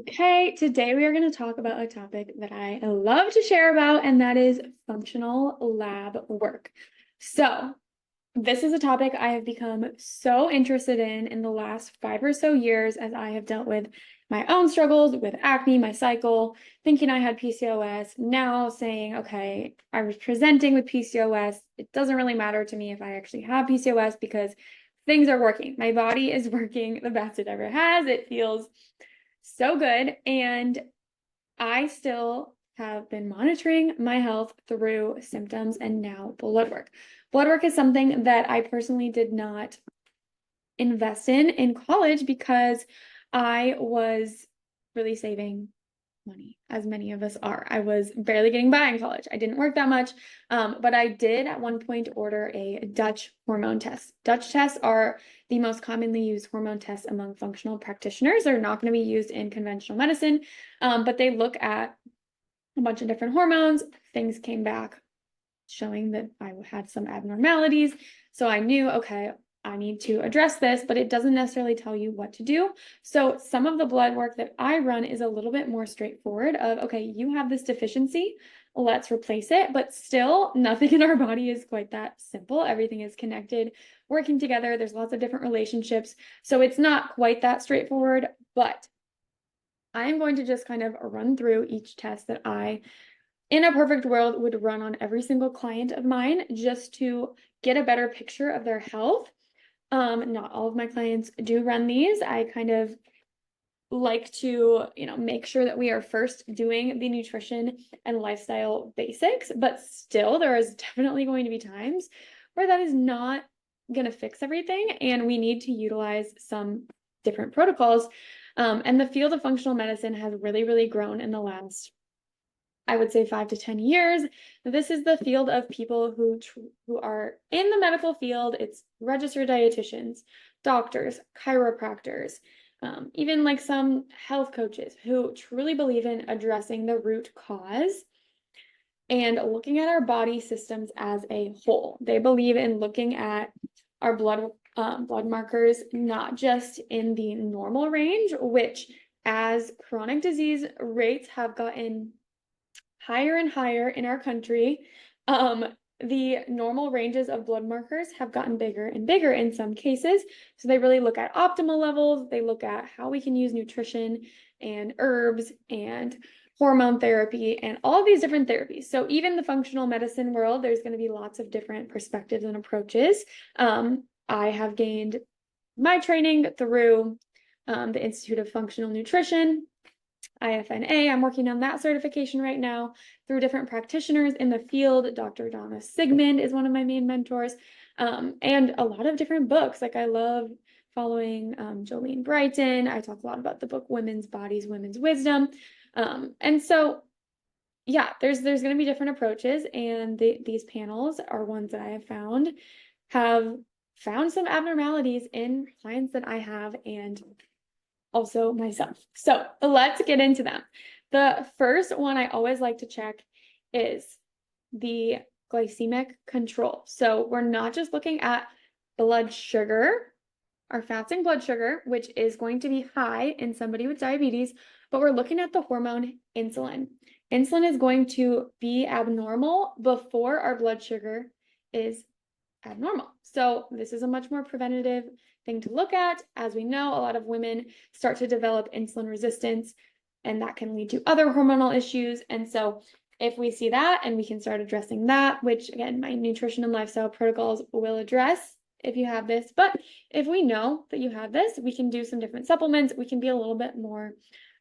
Okay, today we are going to talk about a topic that I love to share about, and that is functional lab work. So, this is a topic I have become so interested in the last 5 or so years as I have dealt with my own struggles with acne, my cycle, thinking I had PCOS, now saying, okay, I was presenting with PCOS. It doesn't really matter to me if I actually have PCOS because things are working. My body is working the best it ever has. It feels so good. And I still have been monitoring my health through symptoms and now blood work. Blood work is something that I personally did not invest in college because I was really saving money, as many of us are. I was barely getting by in college. I didn't work that much, but I did at one point order a Dutch hormone test. Dutch tests are the most commonly used hormone tests among functional practitioners. They're not going to be used in conventional medicine, but they look at a bunch of different hormones. Things came back showing that I had some abnormalities. So I knew, okay, I need to address this, but it doesn't necessarily tell you what to do. So some of the blood work that I run is a little bit more straightforward of, okay, you have this deficiency, let's replace it. But still, nothing in our body is quite that simple. Everything is connected, working together. There's lots of different relationships. So it's not quite that straightforward, but I am going to just kind of run through each test that I in a perfect world would run on every single client of mine just to get a better picture of their health. Not all of my clients do run these. I kind of like to, make sure that we are first doing the nutrition and lifestyle basics, but still there is definitely going to be times where that is not going to fix everything and we need to utilize some different protocols. And the field of functional medicine has really, really grown in the last, I would say, 5 to 10 years. This is the field of people who are in the medical field. It's registered dietitians, doctors, chiropractors, even like some health coaches who truly believe in addressing the root cause and looking at our body systems as a whole. They believe in looking at our blood markers, not just in the normal range, which as chronic disease rates have gotten higher and higher in our country, the normal ranges of blood markers have gotten bigger and bigger in some cases. So they really look at optimal levels. They look at how we can use nutrition and herbs and hormone therapy and all of these different therapies. So even the functional medicine world, there's going to be lots of different perspectives and approaches. I have gained my training through the Institute of Functional Nutrition, IFNA. I'm working on that certification right now through different practitioners in the field. Dr. Donna Sigmund is one of my main mentors, and a lot of different books. Like I love following Jolene Brighton. I talk a lot about the book Women's Bodies, Women's Wisdom. And so, yeah, there's going to be different approaches, and these panels are ones that I have found some abnormalities in clients that I have and also myself. So let's get into them. The first one I always like to check is the glycemic control. So we're not just looking at blood sugar, our fasting blood sugar, which is going to be high in somebody with diabetes, but we're looking at the hormone insulin. Insulin is going to be abnormal before our blood sugar is abnormal. So this is a much more preventative thing to look at. As we know, a lot of women start to develop insulin resistance, and that can lead to other hormonal issues. And so if we see that and we can start addressing that, which again, my nutrition and lifestyle protocols will address if you have this, but if we know that you have this, we can do some different supplements. We can be a little bit more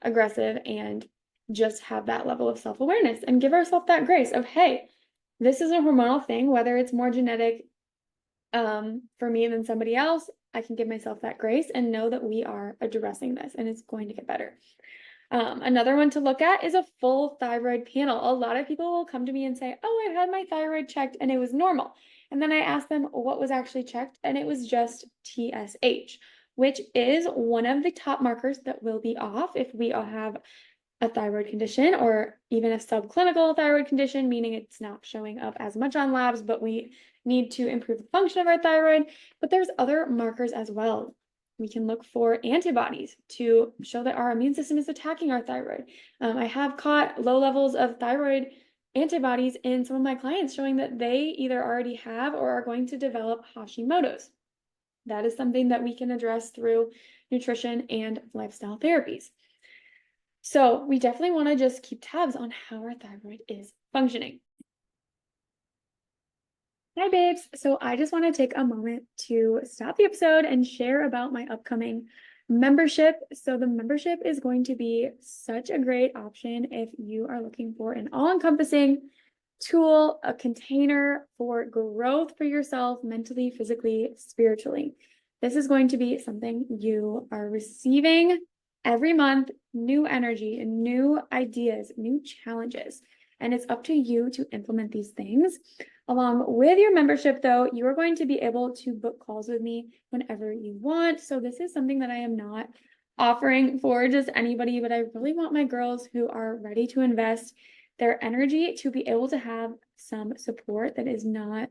aggressive and just have that level of self-awareness and give ourselves that grace of, hey, this is a hormonal thing, whether it's more genetic for me than somebody else, I can give myself that grace and know that we are addressing this and it's going to get better. Another one to look at is a full thyroid panel. A lot of people will come to me and say, oh, I had my thyroid checked and it was normal. And then I ask them what was actually checked, and it was just TSH, which is one of the top markers that will be off if we all have a thyroid condition or even a subclinical thyroid condition, meaning it's not showing up as much on labs, but we need to improve the function of our thyroid. But there's other markers as well. We can look for antibodies to show that our immune system is attacking our thyroid. I have caught low levels of thyroid antibodies in some of my clients, showing that they either already have or are going to develop Hashimoto's. That is something that we can address through nutrition and lifestyle therapies. So we definitely want to just keep tabs on how our thyroid is functioning. Hi, babes. So I just want to take a moment to stop the episode and share about my upcoming membership. So the membership is going to be such a great option if you are looking for an all-encompassing tool, a container for growth for yourself, mentally, physically, spiritually. This is going to be something you are receiving every month, new energy and new ideas, new challenges. And it's up to you to implement these things. Along with your membership, though, you are going to be able to book calls with me whenever you want. So this is something that I am not offering for just anybody, but I really want my girls who are ready to invest their energy to be able to have some support that is not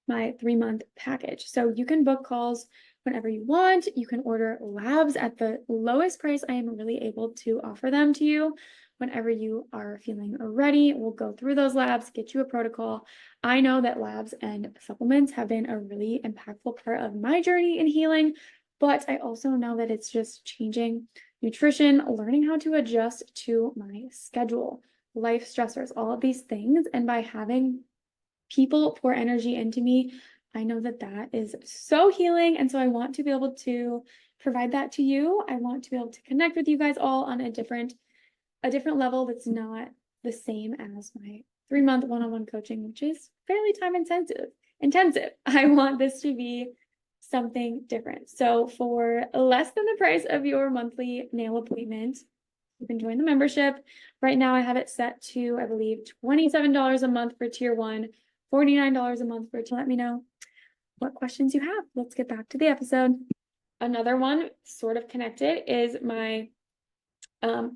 my 3-month package. So you can book calls whenever you want. You can order labs at the lowest price I am really able to offer them to you. Whenever you are feeling ready, we'll go through those labs, get you a protocol. I know that labs and supplements have been a really impactful part of my journey in healing, but I also know that it's just changing nutrition, learning how to adjust to my schedule, life stressors, all of these things. And by having people pour energy into me, I know that that is so healing. And so I want to be able to provide that to you. I want to be able to connect with you guys all on a different level that's not the same as my 3-month one-on-one coaching, which is fairly time intensive. I want this to be something different. So for less than the price of your monthly nail appointment, you can join the membership. Right now I have it set to, I believe, $27 a month for tier 1, $49 a month for, to let me know what questions you have. Let's get back to the episode. Another one sort of connected is my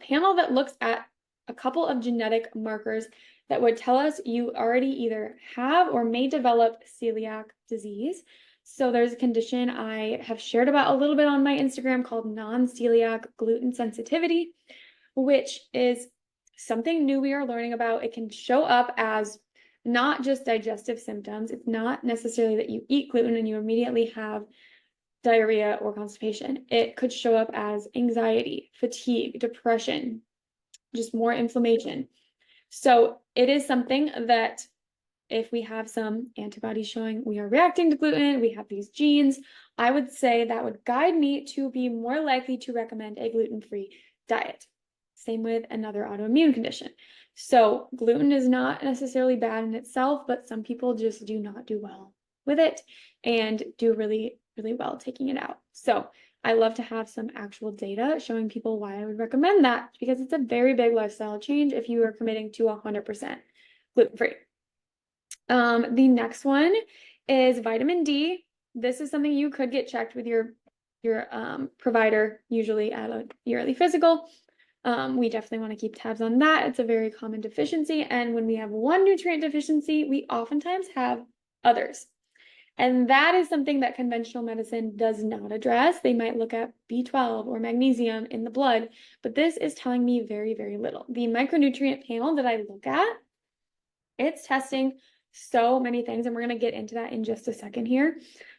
panel that looks at a couple of genetic markers that would tell us you already either have or may develop celiac disease. So there's a condition I have shared about a little bit on my Instagram called non-celiac gluten sensitivity, which is something new we are learning about. It can show up as not just digestive symptoms. It's not necessarily that you eat gluten and you immediately have diarrhea or constipation. It could show up as anxiety, fatigue, depression, just more inflammation. So it is something that if we have some antibodies showing we are reacting to gluten, we have these genes, I would say that would guide me to be more likely to recommend a gluten-free diet. Same with another autoimmune condition. So gluten is not necessarily bad in itself, but some people just do not do well with it and do really, really well taking it out. So I love to have some actual data showing people why I would recommend that, because it's a very big lifestyle change if you are committing to 100% gluten-free. The next one is vitamin D. This is something you could get checked with your provider, usually at a yearly physical. We definitely want to keep tabs on that. It's a very common deficiency. And when we have one nutrient deficiency, we oftentimes have others. And that is something that conventional medicine does not address. They might look at B12 or magnesium in the blood, but this is telling me very, very little. The micronutrient panel that I look at, it's testing so many things, and we're going to get into that in just a second here.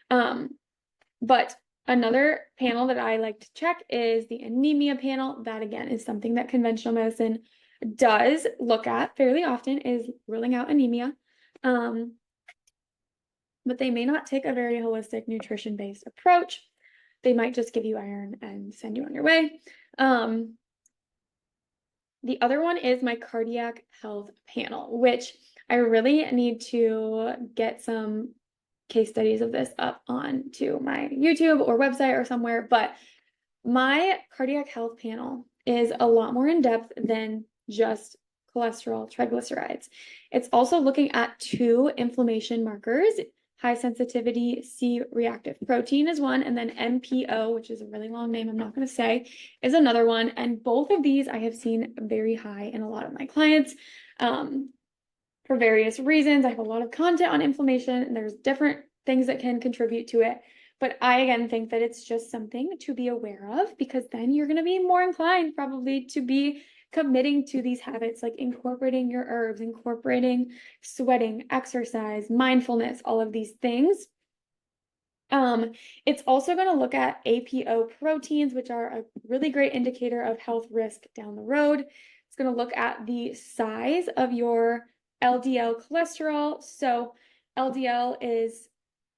But another panel that I like to check is the anemia panel. That, again, is something that conventional medicine does look at fairly often, is ruling out anemia. But they may not take a very holistic nutrition-based approach. They might just give you iron and send you on your way. The other one is my cardiac health panel, which I really need to get some case studies of this up onto my YouTube or website or somewhere. But my cardiac health panel is a lot more in depth than just cholesterol, triglycerides. It's also looking at 2 inflammation markers. High sensitivity C-reactive protein is one, and then MPO, which is a really long name I'm not going to say, is another one. And both of these I have seen very high in a lot of my clients for various reasons. I have a lot of content on inflammation, and there's different things that can contribute to it. But I, again, think that it's just something to be aware of, because then you're going to be more inclined probably to be committing to these habits, like incorporating your herbs, incorporating sweating, exercise, mindfulness, all of these things. It's also going to look at APO proteins, which are a really great indicator of health risk down the road. It's going to look at the size of your LDL cholesterol. So LDL is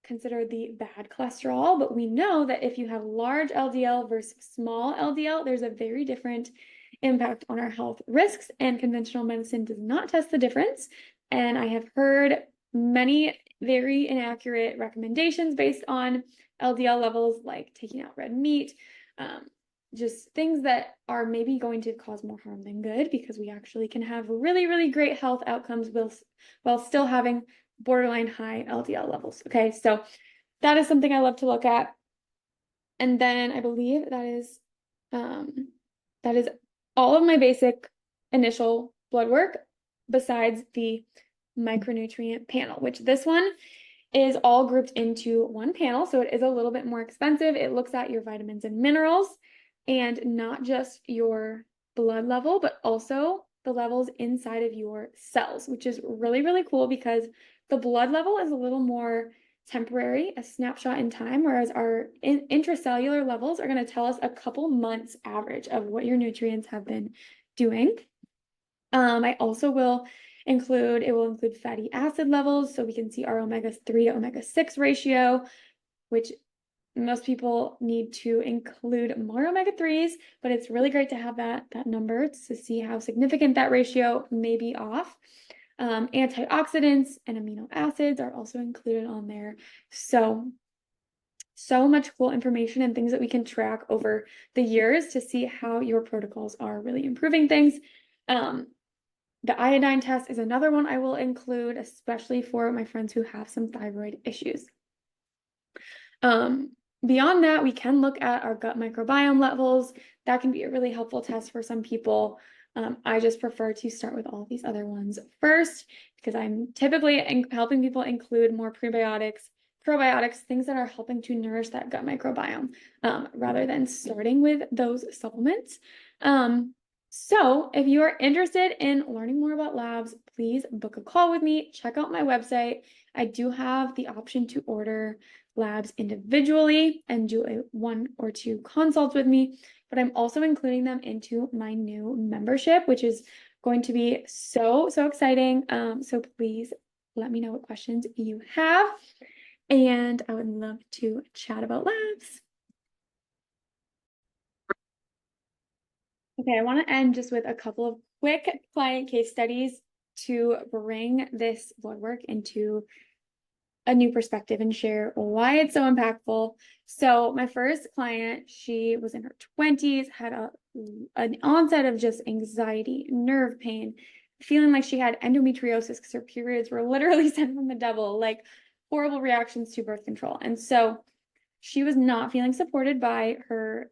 considered the bad cholesterol, but we know that if you have large LDL versus small LDL, there's a very different impact on our health risks, and conventional medicine does not test the difference. And I have heard many very inaccurate recommendations based on LDL levels, like taking out red meat, just things that are maybe going to cause more harm than good, because we actually can have really, really great health outcomes while still having borderline high LDL levels. Okay, so that is something I love to look at. And then I believe that is all of my basic initial blood work, besides the micronutrient panel, which this one is all grouped into one panel. So it is a little bit more expensive. It looks at your vitamins and minerals, and not just your blood level, but also the levels inside of your cells, which is really, really cool, because the blood level is a little more temporary, a snapshot in time, whereas our intracellular levels are going to tell us a couple months average of what your nutrients have been doing. I also will include, it will include fatty acid levels, so we can see our omega-3 to omega-6 ratio, which most people need to include more omega-3s, but it's really great to have that number to see how significant that ratio may be off. Antioxidants and amino acids are also included on there. So much cool information and things that we can track over the years to see how your protocols are really improving things. The iodine test is another one I will include, especially for my friends who have some thyroid issues. Beyond that, we can look at our gut microbiome levels. That can be a really helpful test for some people. I just prefer to start with all these other ones first, because I'm typically helping people include more prebiotics, probiotics, things that are helping to nourish that gut microbiome, rather than starting with those supplements. So if you are interested in learning more about labs, please book a call with me. Check out my website. I do have the option to order labs individually and do a 1 or 2 consults with me, but I'm also including them into my new membership, which is going to be so exciting. So please let me know what questions you have, and I would love to chat about labs. Okay, I want to end just with a couple of quick client case studies to bring this blood work into a new perspective and share why it's so impactful. So my first client, she was in her 20s, had an onset of just anxiety, nerve pain, feeling like she had endometriosis because her periods were literally sent from the devil, like horrible reactions to birth control. And so she was not feeling supported by her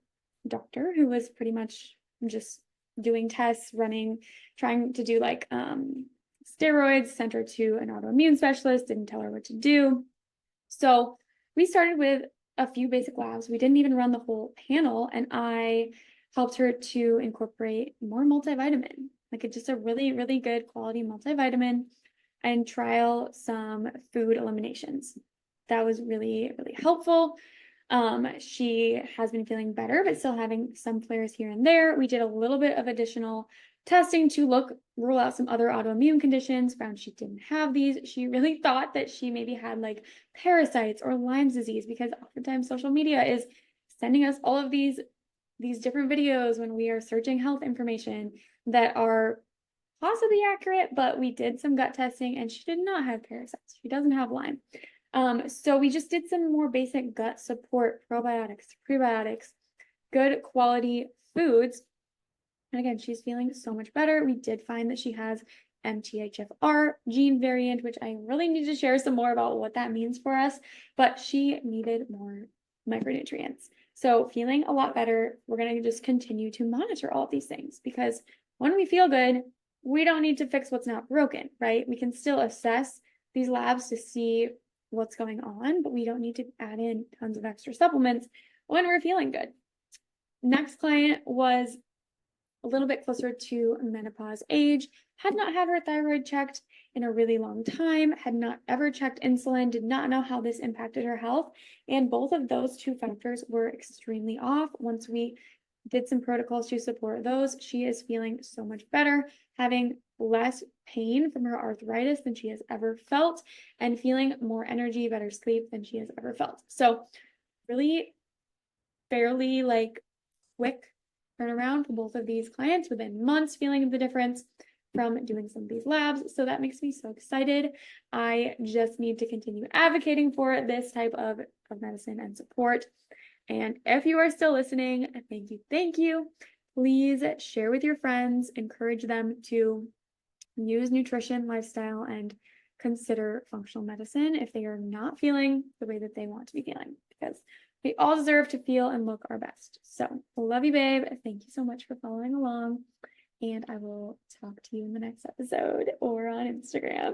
doctor, who was pretty much just doing tests, trying to do like steroids, sent her to an autoimmune specialist, didn't tell her what to do. So we started with a few basic labs. We didn't even run the whole panel, and I helped her to incorporate more multivitamin, like just a really, really good quality multivitamin, and trial some food eliminations. That was really, really helpful. She has been feeling better, but still having some flares here and there. We did a little bit of additional testing to rule out some other autoimmune conditions, found she didn't have these. She really thought that she maybe had like parasites or Lyme's disease, because oftentimes social media is sending us all of these different videos when we are searching health information that are possibly accurate, but we did some gut testing and she did not have parasites. She doesn't have Lyme. So we just did some more basic gut support, probiotics, prebiotics, good quality foods. And again, she's feeling so much better. We did find that she has MTHFR gene variant, which I really need to share some more about what that means for us, but she needed more micronutrients. So feeling a lot better. We're going to just continue to monitor all of these things, because when we feel good, we don't need to fix what's not broken, right? We can still assess these labs to see what's going on, but we don't need to add in tons of extra supplements when we're feeling good. Next client was a little bit closer to menopause age, had not had her thyroid checked in a really long time, had not ever checked insulin, did not know how this impacted her health. And both of those two factors were extremely off. Once we did some protocols to support those, she is feeling so much better, having less pain from her arthritis than she has ever felt, and feeling more energy, better sleep than she has ever felt. So really fairly quick turnaround for both of these clients within months, feeling the difference from doing some of these labs. So that makes me so excited. I just need to continue advocating for this type of medicine and support. And if you are still listening, thank you. Please share with your friends, encourage them to use nutrition, lifestyle, and consider functional medicine if they are not feeling the way that they want to be feeling, because we all deserve to feel and look our best. So, love you, babe. Thank you so much for following along. And I will talk to you in the next episode or on Instagram.